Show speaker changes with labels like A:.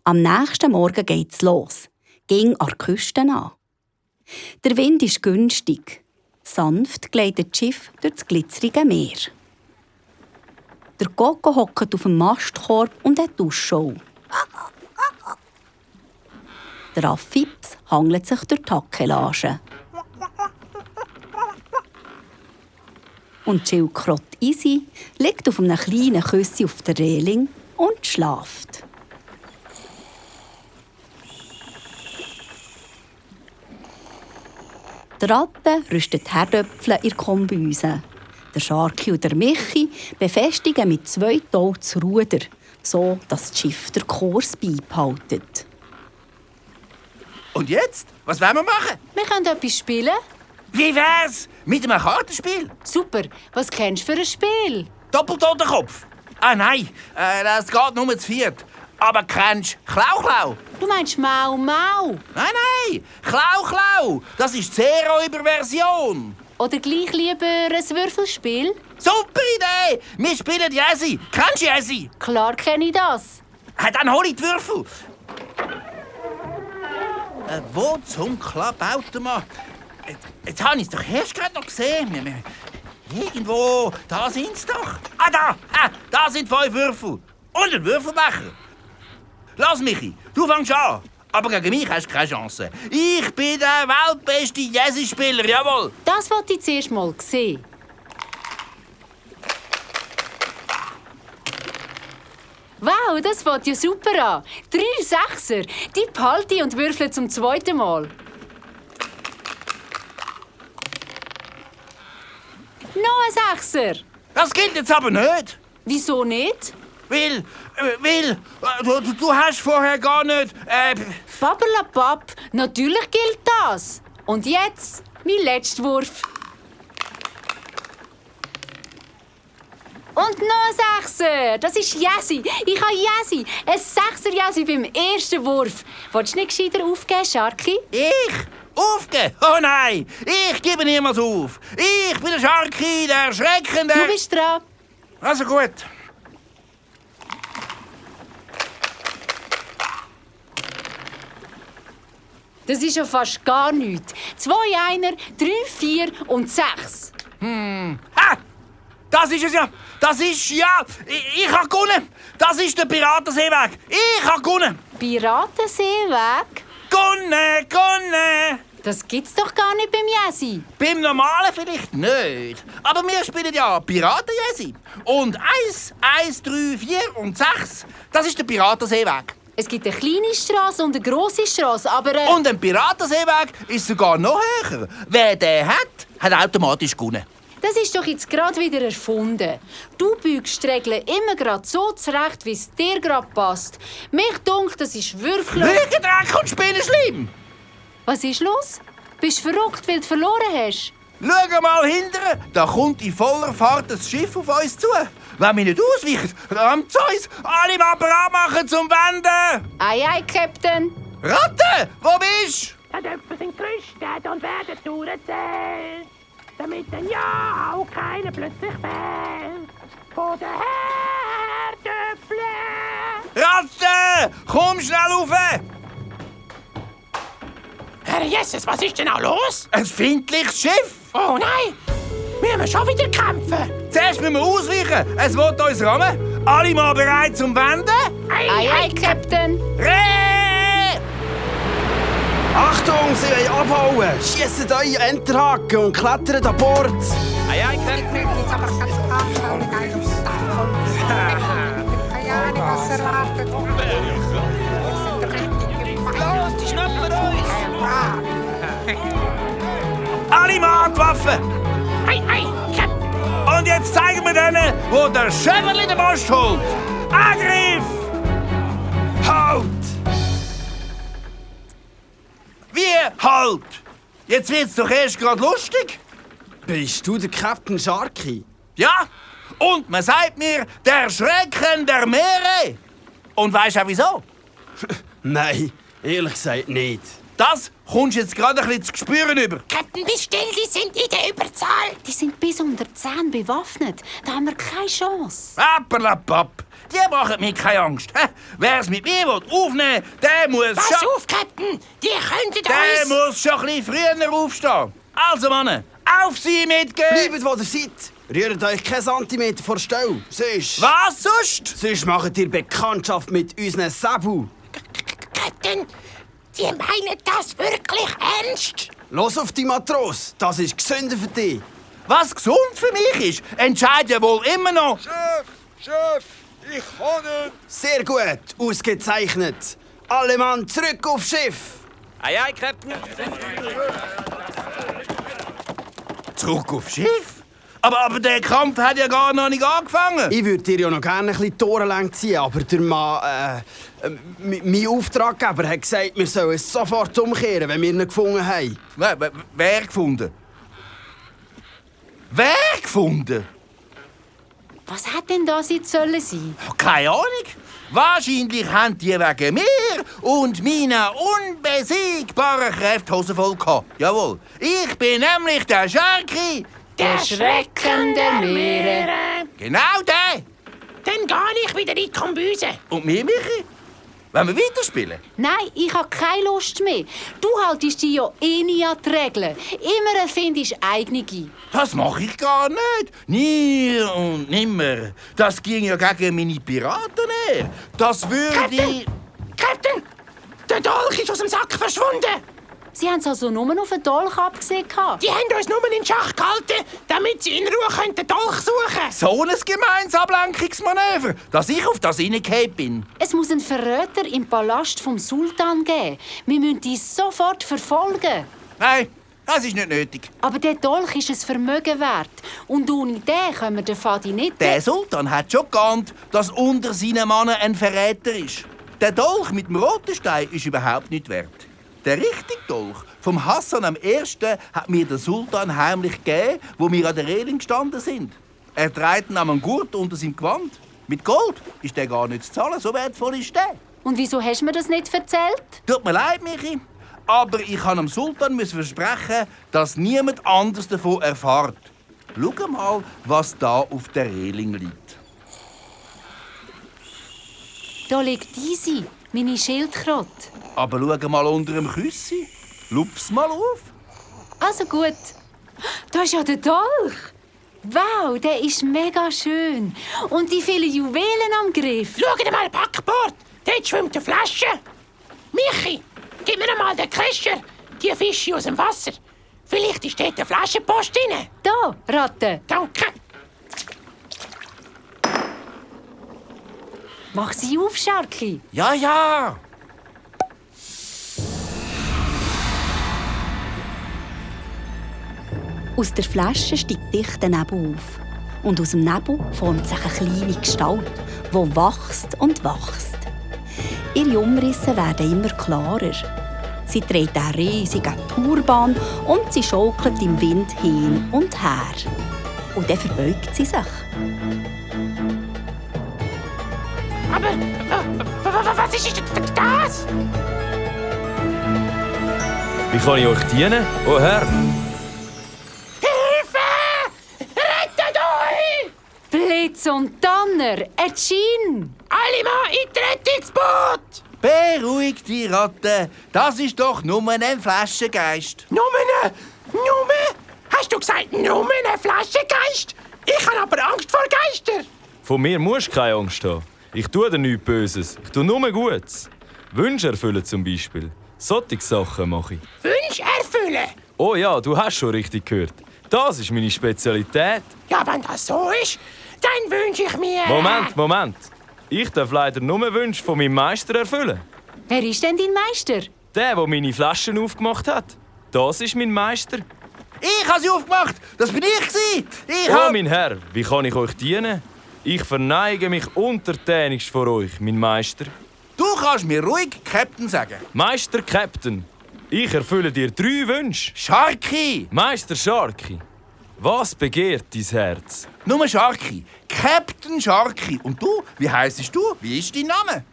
A: Am nächsten Morgen geht's los. Ging an der Küste an. Der Wind ist günstig. Sanft gleitet das Schiff durch das glitzerige Meer. Der Coco hockt auf dem Mastkorb und hat Ausschau. Der Affips hangelt sich durch die Takelage. Und Schildkröte Isi liegt auf einem kleinen Küssi auf der Reling und schlaft. Der Ratte rüstet Herdöpfel in der Kombüse. Der Scharki und der Michi befestigen mit 2 Tau das Ruder, so dass das Schiff den Kurs beibehaltet.
B: Und jetzt? Was wollen wir machen?
C: Wir können etwas spielen.
B: Wie wär's mit einem Kartenspiel?
C: Super. Was kennst du für ein Spiel?
B: Doppeltotenkopf? Ah nein, das geht nur zu viert. Aber kennst du Klau-Klau?
C: Du meinst Mau Mau?
B: Nein, Klau-Klau. Das ist die Zero-Über-Version.
C: Oder gleich lieber ein Würfelspiel?
B: Super Idee! Wir spielen Jesi. Kennst du Jesi?
C: Klar kenne ich das.
B: Dann hol ich die Würfel. Wo zum Klabautermann? Jetzt habe ich es doch erst gerade noch gesehen. Irgendwo, da sind sie doch. Da sind 5 Würfel. Und ein Würfelbecher. Lass, Michi, du fängst an. Aber gegen mich hast du keine Chance. Ich bin der weltbeste Jesi-Spieler, jawohl.
C: Das wollte ich zuerst mal sehen. Wow, das fängt ja super an. 3 Sechser. Die behalte ich und würfle zum 2. Mal. Noch ein Sechser.
B: Das gilt jetzt aber nicht.
C: Wieso nicht?
B: Weil, du hast vorher gar nicht...
C: Babbelabab, natürlich gilt das. Und jetzt mein letzter Wurf. Und noch ein Sechser. Das ist Jesi. Ich habe Jesi. Ein 6er Jesi beim ersten Wurf. Willst du nicht gescheiter aufgeben, Scharki?
B: Ich? Aufgeben? Oh nein! Ich gebe niemals auf. Ich bin der Scharki, der Schreckende.
C: Du bist dran.
B: Also gut.
C: Das ist ja fast gar nichts. 2 Einer, 3, 4 und 6.
B: Ha! Das ist es ja! Das ist ja! Ich habe gewonnen! Das ist der Piratenseeweg! Ich habe gewonnen!
C: Piratenseeweg?
B: Gewonnen!
C: Das gibt's doch gar nicht beim Jesi.
B: Beim Normalen vielleicht nicht. Aber wir spielen ja Piraten-Jesi. Und 1, 3, 4 und 6, das ist der Piratenseeweg.
C: Es gibt eine kleine Straße und eine grosse Straße, aber...
B: Und ein Piratenseeweg ist sogar noch höher. Wer den hat automatisch gewonnen.
C: Das ist doch jetzt gerade wieder erfunden. Du biegst die Regeln immer gerade so zurecht, wie es dir gerade passt. Mich dunkt, das ist wirklich...
B: Lügendreck und Spinnenschleim!
C: Was ist los? Bist du verrückt, weil du verloren hast?
B: Schau mal hinterher, da kommt in voller Fahrt das Schiff auf uns zu. Wenn wir nicht ausweichen, dann uns alle mal bereit machen zum Wenden.
C: Ei, Captain.
B: Ratte, wo bist du?
D: Die Töpfe sind gerüstet und werden durchgezählt, damit dann ja auch keiner plötzlich fehlt. Von den Herdöpfeln!
B: Ratte, komm schnell rauf!
D: Herr Jesus, was ist denn auch los?
B: Ein findliches Schiff.
D: Oh nein! Müssen wir schon wieder kämpfen?
B: Zuerst müssen wir ausweichen. Es will uns rammen. Alle mal bereit zum Wenden?
C: Ei, Captain.
B: Reh!
E: Achtung, sie wollen abhauen! Schiesset eure Enterhaken und klettert an Bord!
B: Ei, Captain.
D: Los, die schnappen uns!
B: Alle mal an die Waffe.
D: Ei, Captain!
B: Und jetzt zeigen wir denen, wo der Schäferli den Most holt. Angriff! Halt! Wie halt? Jetzt wird's doch erst gerade lustig.
E: Bist du der Captain Sharky?
B: Ja? Und man sagt mir, der Schrecken der Meere. Und weisst du auch wieso?
E: Nein, ehrlich gesagt nicht.
B: Das kommst du jetzt gerade ein bisschen zu spüren über.
D: Captain, bist still, die sind in der Überzahl!
C: Die sind bis unter die Zähne bewaffnet. Da haben wir keine Chance.
B: Apperlapapp. Die machen mir keine Angst. Wer es mit mir aufnehmen will, der muss
D: Pass
B: schon...
D: auf, Captain! Die könnten
B: Der
D: uns...
B: muss schon ein bisschen früher aufstehen. Also, Mann, auf Sie mitgehen!
E: Bleibt, wo ihr seid. Rührt euch keinen Zentimeter vor Stelle. Sonst...
B: Was sonst?
E: Sonst macht ihr Bekanntschaft mit unseren Sabu.
D: Captain, die meinen das wirklich ernst?
E: Los auf die Matros, das ist gesünder für dich.
B: Was gesund für mich ist, entscheidet ja wohl immer noch.
F: Chef, ich kann nicht.
E: Sehr gut, ausgezeichnet. Alle Mann zurück aufs Schiff.
F: Ei, ei, Captain.
B: Zurück aufs Schiff? Aber der Kampf hat ja gar noch nicht angefangen.
E: Ich würde dir ja noch gerne ein bisschen die Ohren lang ziehen, aber der Mann, mein Auftraggeber hat gesagt, wir sollen es sofort umkehren, wenn wir ihn gefunden haben.
B: Wer gefunden? Wer gefunden?
C: Was hat denn das jetzt sollen sein?
B: Keine Ahnung. Wahrscheinlich haben die wegen mir und meinen unbesiegbaren Kräften Hosen voll gehabt. Jawohl. Ich bin nämlich der Sharky.
C: Der Schrecken der Meere.
B: Genau der.
D: Dann gehe ich wieder in die Kombüse.
B: Und mir, Michi? Wollen wir weiterspielen?
C: Nein, ich habe keine Lust mehr. Du haltest dich ja eh nie an die Regeln. Immer erfindest eigene.
B: Das mache ich gar nicht. Nie und nimmer. Das ging ja gegen meine Piraten her. Das würde ich...
D: Captain, der Dolch ist aus dem Sack verschwunden.
C: Sie haben es also nur auf den Dolch abgesehen.
D: Die haben uns nur in den Schach gehalten, damit sie in Ruhe den Dolch suchen können.
B: So ein gemeines Ablenkungsmanöver, dass ich auf das hineingefallen bin.
C: Es muss einen Verräter im Palast vom Sultan geben. Wir müssen die sofort verfolgen.
B: Nein, das ist nicht nötig.
C: Aber der Dolch ist ein Vermögen wert. Und ohne den können wir den Fadi nicht...
B: Der Sultan hat schon geahnt, dass unter seinen Mannen ein Verräter ist. Der Dolch mit dem roten Stein ist überhaupt nicht wert. Der richtige Dolch vom Hassan am I. hat mir der Sultan heimlich gegeben, wo wir an der Reling gestanden sind. Er trägt ihn am Gurt unter seinem Gewand. Mit Gold ist der gar nicht zu zahlen, so wertvoll ist der.
C: Und wieso hast du mir das nicht erzählt?
B: Tut mir leid, Michi, aber ich musste dem Sultan versprechen, dass niemand anders davon erfährt. Schau mal, was da auf der Reling liegt.
C: Da liegt Easy, meine Schildkröte.
B: Aber schau mal unter dem Küssi. Lupf's mal auf.
C: Also gut. Da ist ja der Dolch. Wow, der ist mega schön. Und die vielen Juwelen am Griff.
D: Schau dir mal Backbord, dort schwimmt eine Flasche. Michi, gib mir mal den Kescher, die Fische aus dem Wasser. Vielleicht ist dort eine Flaschenpost drin.
C: Da, Ratte.
D: Danke.
C: Mach sie auf, Sharky.
B: Ja, ja.
A: Aus der Flasche steigt dichter Nebel auf. Und aus dem Nebel formt sich eine kleine Gestalt, die wächst und wächst. Ihre Umrisse werden immer klarer. Sie dreht einen riesigen Turban und sie schaukelt im Wind hin und her. Und dann verbeugt sie sich.
D: Aber was ist das?
F: Wie kann ich euch dienen, o Herr?
C: Blitz und Donner, ein Dschinn.
D: Alle mal in die Rettungsboot!
B: Beruhig dich, Ratte. Das ist doch nur ein Flaschengeist.
D: Nummer? Hast du gesagt, Nummer ein Flaschengeist? Ich habe aber Angst vor Geistern.
F: Von mir musst du keine Angst haben. Ich tue dir nichts Böses. Ich tue nur Gutes. Wünsche erfüllen zum Beispiel. Solche Sachen mache ich.
D: Wünsche erfüllen?
F: Oh ja, du hast schon richtig gehört. Das ist meine Spezialität.
D: Ja, wenn das so ist, dann wünsche ich mir...
F: Moment. Ich darf leider nur Wünsche von meinem Meister erfüllen.
C: Wer ist denn dein Meister?
F: Der meine Flaschen aufgemacht hat. Das ist mein Meister.
B: Ich habe sie aufgemacht. Das bin ich.
F: Oh, mein Herr, wie kann ich euch dienen? Ich verneige mich untertänigst vor euch, mein Meister.
B: Du kannst mir ruhig Captain sagen.
F: Meister Captain, ich erfülle dir 3 Wünsche.
B: Sharky.
F: Meister Sharky, was begehrt dein Herz?
B: Nur Sharky. Captain Sharky. Und du? Wie heisst du? Wie ist dein Name?